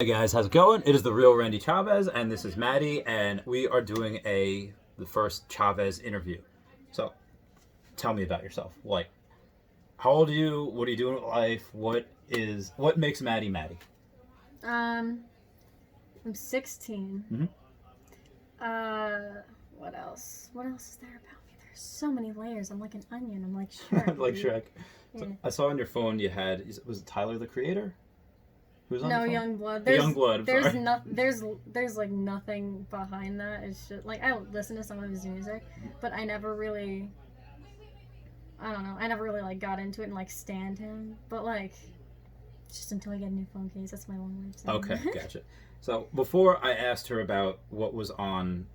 Hey guys, how's it going? It is the real Randy Chavez, and this is Madi, and we are doing the first Chavez interview. So, tell me about yourself. Like, how old are you? What are you doing with life? What makes Madi Madi? Um, I'm 16. Mm-hmm. What else? What else is there about me? There's so many layers. I'm like an onion. I'm like Shrek. Like Shrek. Yeah. So, I saw on your phone you had was it Tyler the Creator? Who's on No, your phone? young blood. The Young Blood. I'm There's sorry. no, there's like nothing behind that. It's just like I listen to some of his music, but I never really. I don't know. I never really like got into it and like stand him. But like, just until I get a new phone case. That's my long way of saying. Okay, gotcha. So before I asked her about what was on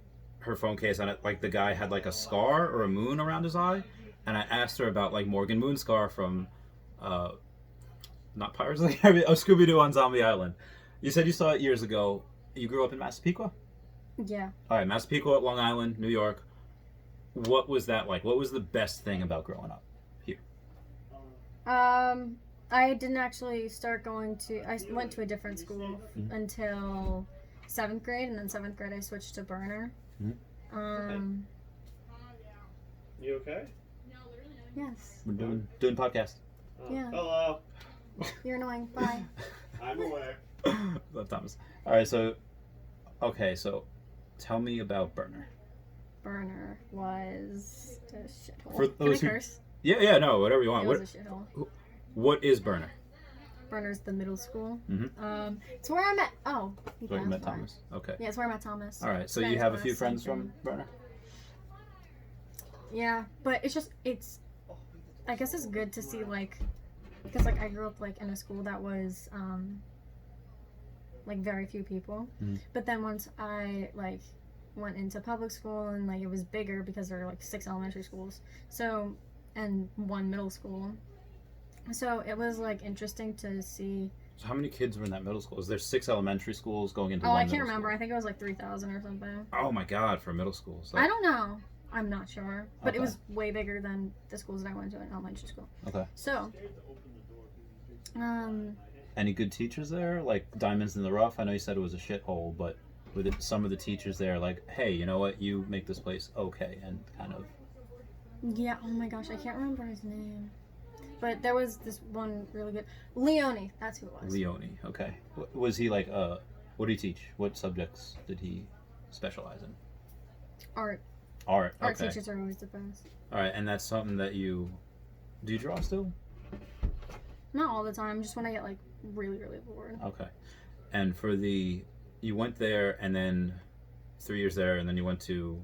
her phone case, on it, like the guy had like a scar or a moon around his eye, and I asked her about like Morgan Moonscar from, not Pirates of the Caribbean, Scooby Doo on Zombie Island. You said you saw it years ago. You grew up in Massapequa. Yeah. All right, Massapequa, Long Island, New York. What was that like? What was the best thing about growing up here? I didn't actually start going to. I went to a different school until 7th grade, and then 7th grade I switched to Burner. Um, You okay? yes. We're doing podcast. Yeah. Hello. You're annoying. Bye. I'm aware. Love Thomas. All right, so tell me about Burner. Burner was a shithole. For Can I those who- curse? Yeah, no, whatever you want. It was a shithole. What is Burner? Burner's the middle school. Mm-hmm. It's where I met. Oh, he So you passed met by. Thomas. Okay. Yeah, it's where I met Thomas. All right. So Spanish you have a class, few friends same from Burner. Yeah, but it's. I guess it's good to see like, because like I grew up like in a school that was like very few people, but then once I like went into public school and like it was bigger because there were like 6 elementary schools, so and 1 middle school, so it was like interesting to see. So how many kids were in that middle school? Is there 6 elementary schools going into Oh, one I can't middle remember. school? I think it was like 3,000 or something. Oh my God, for middle school. So... I don't know. I'm not sure, but Okay. it was way bigger than the schools that I went to in elementary school. Okay. So, Any good teachers there? Like diamonds in the rough? I know you said it was a shithole, but with it, some of the teachers there, like, hey, you know what? You make this place okay, and kind of. yeah, oh my gosh, I can't remember his name. But there was this one really good. Leone, that's who it was. Leone. Okay. Was he like? What did he teach? What subjects did he specialize in? Art. Art. Art Okay. teachers are always the best. All right, and that's something that you. Do you draw still? Not all the time, just when I get like really, really bored. Okay. And you went there, and then 3 years there, and then you went to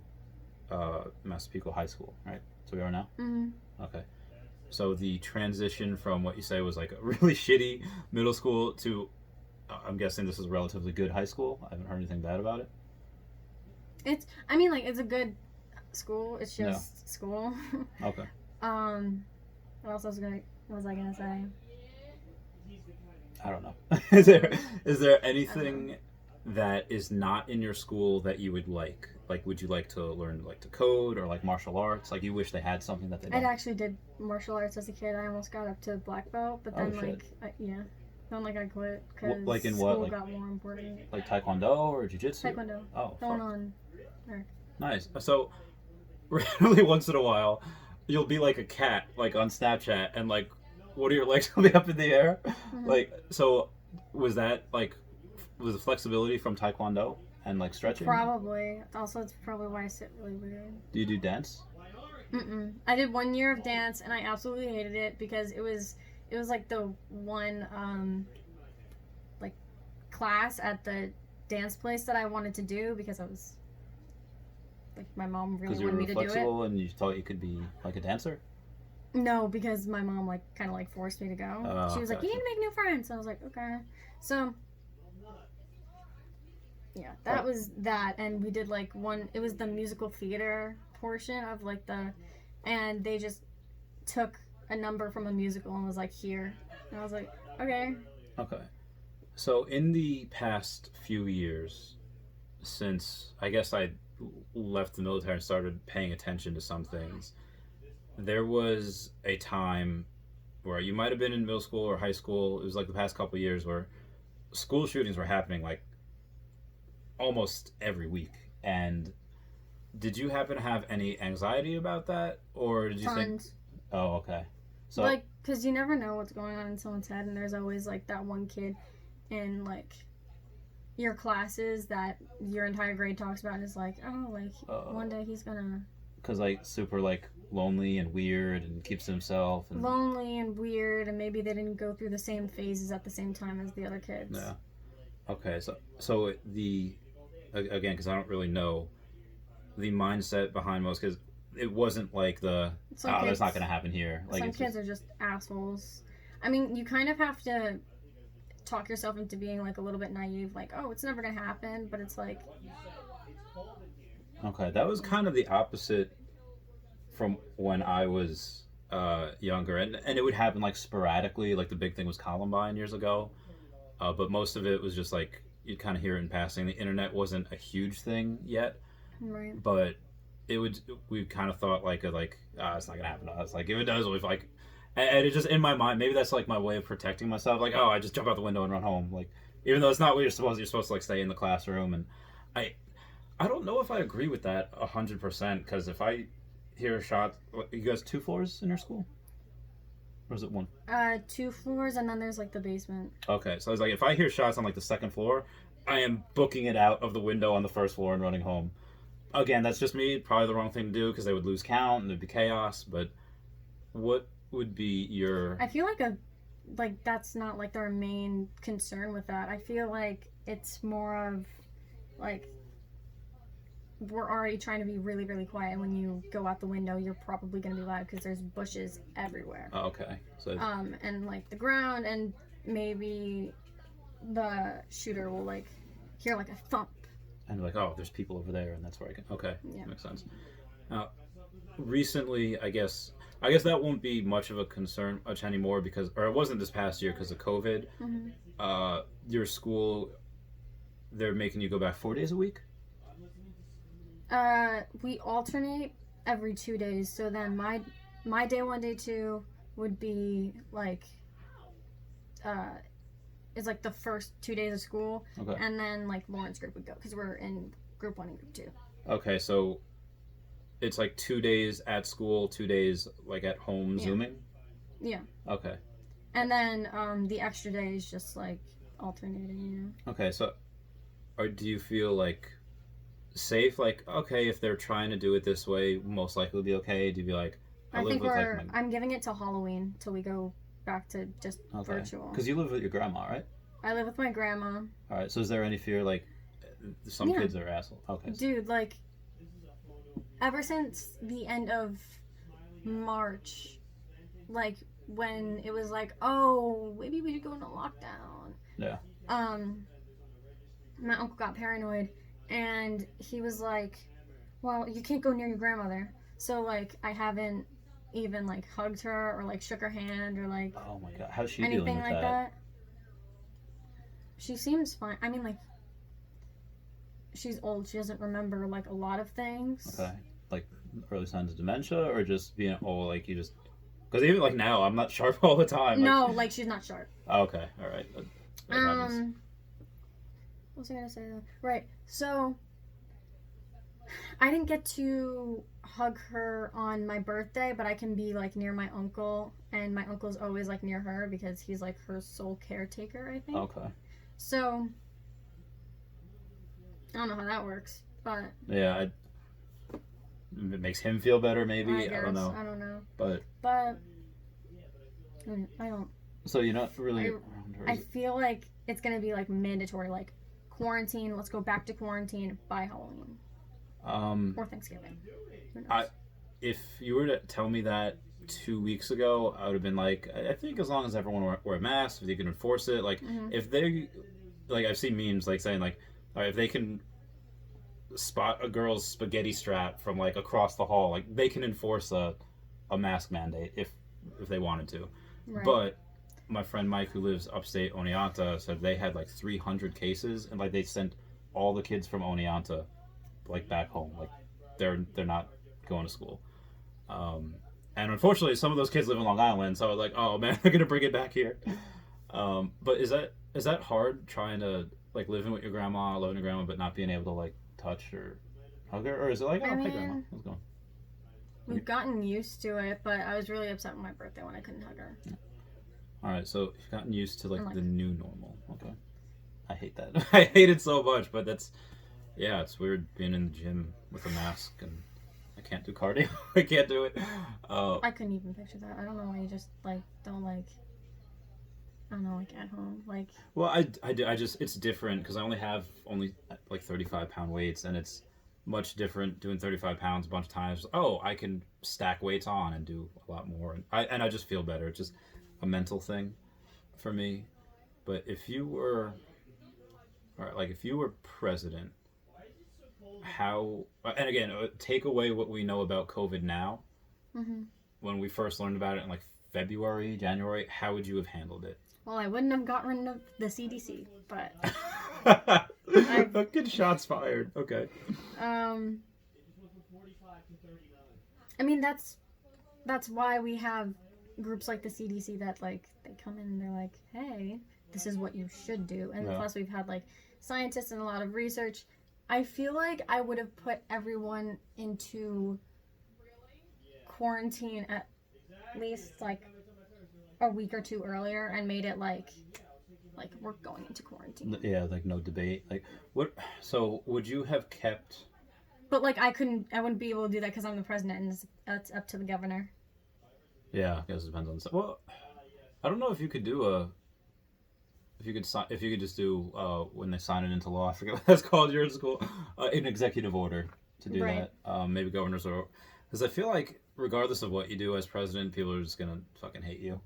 Massapequa High School, right? So we are now? Mm-hmm. Okay. So the transition from what you say was like a really shitty middle school to, I'm guessing this is a relatively good high school. I haven't heard anything bad about it. I mean, like, it's a good school. It's just school. Okay. What else was I gonna say? I don't know. Is there anything that is not in your school that you would like? Like, would you like to learn like to code or like martial arts? Like, you wish they had something that they I don't? actually did martial arts as a kid. I almost got up to black belt, but then Oh, shit. yeah, then like I quit because Like in school what? Like, got more important. like taekwondo or jiu-jitsu? Taekwondo. Oh, Going fuck. on. There. Nice. So, randomly once in a while, you'll be like a cat, like on Snapchat, and like one of your legs will be up in the air. Like, so was that like, was the flexibility from taekwondo and like stretching? Probably. Also, it's probably why I sit really weird. Do you do dance? Mm-mm. I did 1 year of dance, and I absolutely hated it because it was like the one like class at the dance place that I wanted to do because I was like my mom really Because you wanted were me to do it. flexible and you thought you could be like a dancer? No, because my mom like kind of like forced me to go. Oh, She was like, "You gotcha. need to make new friends." I was like, "Okay." So yeah, that was that, and we did like one. It was the musical theater portion of like and they just took a number from a musical and was like, "Here," and I was like, "Okay." Okay. So in the past few years, since I guess I left the military and started paying attention to some things, there was a time where you might have been in middle school or high school. It was like the past couple of years where school shootings were happening like almost every week. And did you happen to have any anxiety about that, or did you think? Tons. Oh, okay. So Like, because you never know what's going on in someone's head, and there's always, like, that one kid in, like, your classes that your entire grade talks about and is like, oh, like, one day he's gonna... because like super like lonely and weird and keeps to himself and lonely and weird, and maybe they didn't go through the same phases at the same time as the other kids. yeah. Okay, so the again, because I don't really know the mindset behind most, because it wasn't like that's not gonna happen here. Like Some kids are just assholes. I mean, you kind of have to talk yourself into being like a little bit naive, like, oh, it's never gonna happen, but it's like, okay, that was kind of the opposite from when I was younger, and it would happen like sporadically. Like the big thing was Columbine years ago, but most of it was just like you'd kind of hear it in passing. The internet wasn't a huge thing yet, right. but we kind of thought like it's not gonna happen to us. Like if it does, we've like, and it just in my mind, maybe that's like my way of protecting myself. Like, oh, I just jump out the window and run home. Like even though it's not what you're supposed to like stay in the classroom. And I don't know if I agree with that 100%, because if I hear a shot, you guys 2 floors in your school, or is it 1? 2 floors, and then there's like the basement. Okay, so I was like, if I hear shots on like the 2nd floor, I am booking it out of the window on the 1st floor and running home. Again, that's just me. Probably the wrong thing to do because they would lose count and there'd be chaos. But what would be your? I feel like that's not like their main concern with that. I feel like it's more of like, we're already trying to be really, really quiet, and when you go out the window, you're probably going to be loud because there's bushes everywhere. Oh, okay. So and like the ground, and maybe the shooter will like hear like a thump. And like, oh, there's people over there, and that's where I can. Okay, Yeah. makes sense. Now, recently, I guess that won't be much of a concern much anymore because, or it wasn't this past year because of COVID. Mm-hmm. Your school, they're making you go back 4 days a week. We alternate every 2 days. So then my day 1, day 2 would be like, it's like the first 2 days of school. Okay. And then like Lauren's group would go because we're in group 1 and group 2. Okay, so it's like 2 days at school, 2 days like at home Zooming? Yeah. Okay. And then the extra day is just like alternating, you know. Okay, so do you feel like safe? Like, okay, if they're trying to do it this way, most likely will be okay? Do you be like, I think I'm giving it till Halloween till we go back to just virtual. Because you live with your grandma, right? I live with my grandma. All right, so is there any fear, like, some kids are assholes? Okay. Dude, like, ever since the end of March, like, when it was like, oh, maybe we should go into lockdown. Yeah. My uncle got paranoid, and he was like, well, you can't go near your grandmother. So, like, I haven't even, like, hugged her or, like, shook her hand or, like... Oh, my God. How's she anything dealing with like that? She seems fine. I mean, like, she's old. She doesn't remember, like, a lot of things. Okay. Like, early signs of dementia, or just being, like, you just... Because even, like, now, I'm not sharp all the time. No, like, she's not sharp. Okay, all right. That happens. What was I gonna say though? Right, so I didn't get to hug her on my birthday, but I can be like near my uncle, and my uncle's always like near her because he's like her sole caretaker, I think. Okay. So I don't know how that works, but yeah, it makes him feel better, maybe. I don't know. I don't know. But I don't. So you're not really. I feel like it's gonna be like mandatory, like quarantine. Let's go back to quarantine by Halloween. Or Thanksgiving. If you were to tell me that 2 weeks ago, I would have been like, I think as long as everyone wear a mask, if they can enforce it, like if they, like I've seen memes like saying like, all right, if they can spot a girl's spaghetti strap from like across the hall, like they can enforce a mask mandate if they wanted to. Right. But my friend Mike, who lives upstate Oneonta, said they had like 300 cases, and like they sent all the kids from Oneonta like back home, like they're not going to school. And unfortunately, some of those kids live in Long Island, so I was like, oh man, they're gonna bring it back here. But is that hard trying to like living with your grandma, loving your grandma, but not being able to like touch or hug her, or is it like, oh, I hey grandma, mean, how's it going? we've gotten used to it, but I was really upset with my birthday when I couldn't hug her. All right, so you've gotten used to like, And, like the new normal. Okay, I hate that. I hate it so much, but that's yeah, it's weird being in the gym with a mask and I can't do cardio. I can't do it. I couldn't even picture that. I don't know why you just like don't like. I don't know, like at home, like. Well, I just it's different because I have only like 35-pound weights, and it's much different doing 35 pounds a bunch of times. Oh, I can stack weights on and do a lot more, and I just feel better. It's just a mental thing for me. But if you were, all right, like if you were president, how? And again, take away what we know about COVID now. Mm-hmm. When we first learned about it in like February, January, how would you have handled it? Well, I wouldn't have gotten rid of the CDC, but Good shots fired. Okay. I mean that's why we have groups like the CDC that like they come in and they're like, hey, this is what you should do, and Yeah. plus we've had like scientists and a lot of research. I feel like I would have put everyone into quarantine at least like a week or two earlier and made it like we're going into quarantine. Yeah, like no debate. Like what? So would you have kept? But like I wouldn't be able to do that because I'm the president and it's up to the governor. Yeah, I guess it depends on the. Well, I don't know if you could do a. If you could just do when they sign it into law. I forget what that's called. You're in school. An executive order to do Right. that. Maybe governors or because I feel like regardless of what you do as president, people are just gonna fucking hate you.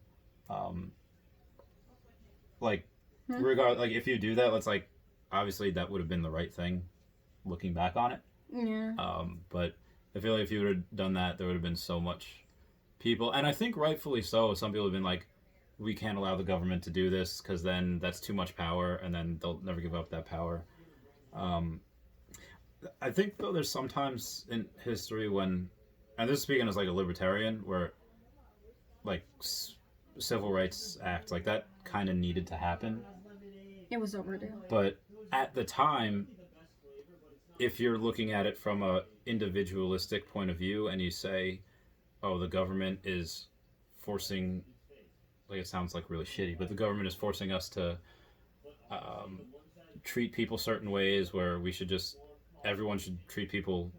Like like if you do that, let's like obviously that would have been the right thing, looking back on it. Yeah. But I feel like if you would have done that, there would have been so much people, and I think rightfully so. Some people have been like, we can't allow the government to do this because then that's too much power, and then they'll never give up that power. I think though there's sometimes in history when, and this is speaking as like a libertarian, where like civil rights act like that kind of needed to happen. It was overdue. But at the time, if you're looking at it from a individualistic point of view and you say, oh, the government is forcing, like it sounds like really shitty, but the government is forcing us to treat people certain ways where everyone should treat people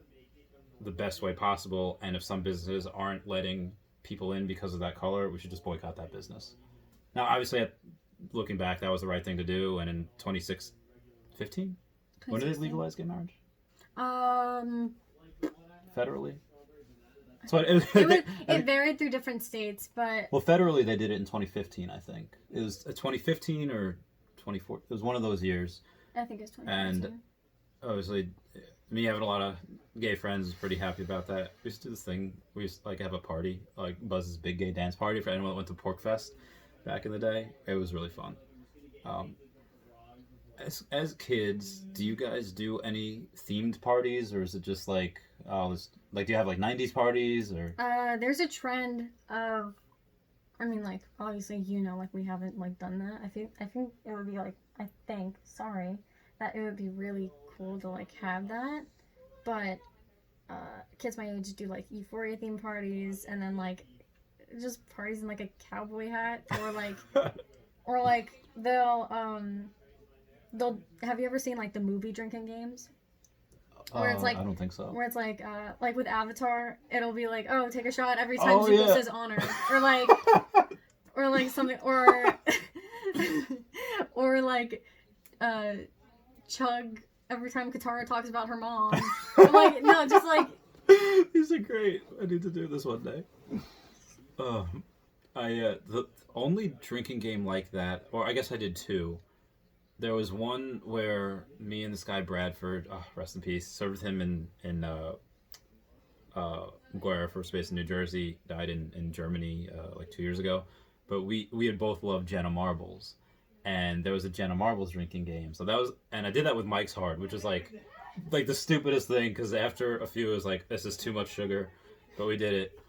the best way possible, and if some businesses aren't letting people in because of that color, we should just boycott that business. Now, obviously, looking back, that was the right thing to do, and in 2015? When did they legalize gay marriage? Federally? So It varied through different states, but well, federally they did it in 2015, I think. It was 2015 or 24. It was one of those years. I think it's 2015. And obviously, me having a lot of gay friends is pretty happy about that. We used to do this thing. We used to like have a party, like Buzz's Big Gay Dance Party for anyone that went to Pork Fest back in the day. It was really fun. As kids, do you guys do any themed parties, or is it just like, do you have like 90s parties or? There's a trend of, I mean, like obviously like we haven't like done that. I think it would be like that it would be really cool to like have that, but kids my age do like Euphoria themed parties, and then like just parties in like a cowboy hat, or like they'll have you ever seen like the movie drinking games? Where it's like, I don't think so. Where it's like with Avatar, it'll be like, oh, take a shot every time Zuko yeah. says honor, or like something, or like chug every time Katara talks about her mom. Or like no, just like these are great. I need to do this one day. The only drinking game like that, or I guess I did two. There was one where me and this guy Bradford, rest in peace, served him in McGuire Air Force Base in New Jersey, died in Germany like 2 years ago. But we had both loved Jenna Marbles, and there was a Jenna Marbles drinking game. So that was, and I did that with Mike's Hard, which was like the stupidest thing, because after a few it was like, this is too much sugar, but we did it.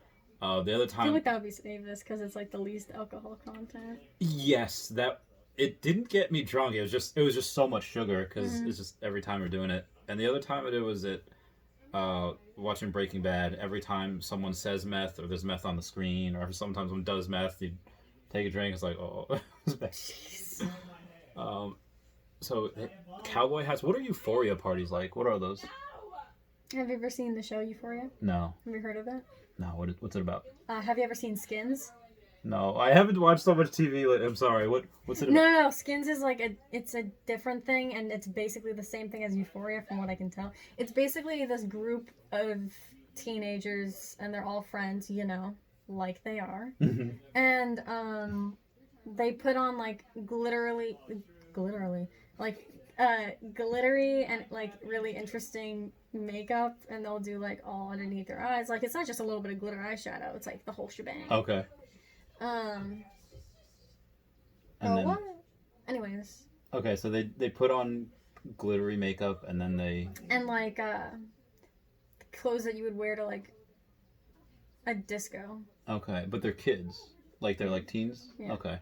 The other time, I feel like that would be safest because it's like the least alcohol content. yes, that it didn't get me drunk. It was just so much sugar because Mm-hmm. it's just every time we're doing it. And the other time I did was watching Breaking Bad. Every time someone says meth or there's meth on the screen, or sometimes someone does meth, you take a drink. It's like, oh, it's bad. So cowboy hats. What are euphoria parties like? What are those? Have you ever seen the show Euphoria? No, Have you heard of it? no. What's it about? Have you ever seen Skins? No, I haven't watched so much TV. I'm sorry. What's it about? No. Skins is like it's a different thing, and it's basically the same thing as Euphoria, from what I can tell. It's basically this group of teenagers, and they're all friends, like they are, and they put on like glittery, like glittery and like really interesting makeup, and they'll do like all underneath their eyes. Like it's not just a little bit of glitter eyeshadow; it's like the whole shebang. Okay. And then, what? Anyways. okay, so they put on glittery makeup and then they And like clothes that you would wear to like a disco. okay, but they're kids, like they're like teens. Yeah. Okay.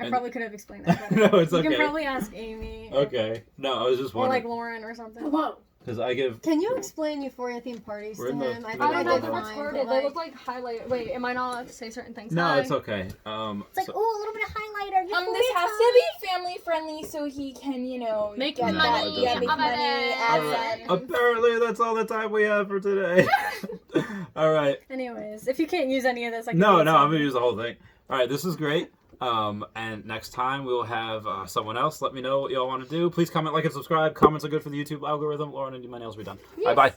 I probably could have explained that better. No, it's You okay. can probably ask Amy. Okay. No, I was just Or like wondering Lauren or something. Whoa. because I give. Can you explain Euphoria themed parties We're to in the- him? we're I in think the- I know did that's mine, Retarded. but They look like highlight. Wait, am I not allowed to say certain things? No, Hi. it's okay. It's like, so- oh, a little bit of highlighter. This has to be family friendly so he can, Make get money. that. Yeah, make About money. it. Add Alright. some. Apparently, that's all the time we have for today. All right. Anyways, if you can't use any of this, I can No, use no, I'm some. gonna use the whole thing. All right, this is great. And next time we'll have someone else. Let me know what y'all want to do. Please comment, like, and subscribe. Comments are good for the YouTube algorithm. Lauren and my nails will be done. Bye bye.